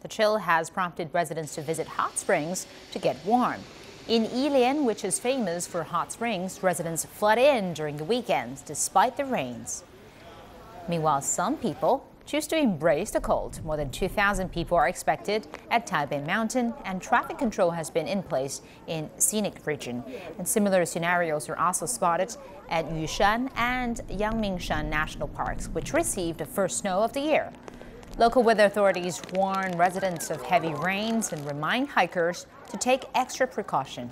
The chill has prompted residents to visit hot springs to get warm. In Yilan, which is famous for hot springs, residents flood in during the weekends despite the rains. Meanwhile, some people choose to embrace the cold. More than 2,000 people are expected at Taiwan Mountain, and traffic control has been in place in scenic region. And similar scenarios are also spotted at Yilan and Yangmingshan National Parks, which received the first snow of the year. Local weather authorities warn residents of heavy rains and remind hikers to take extra precaution.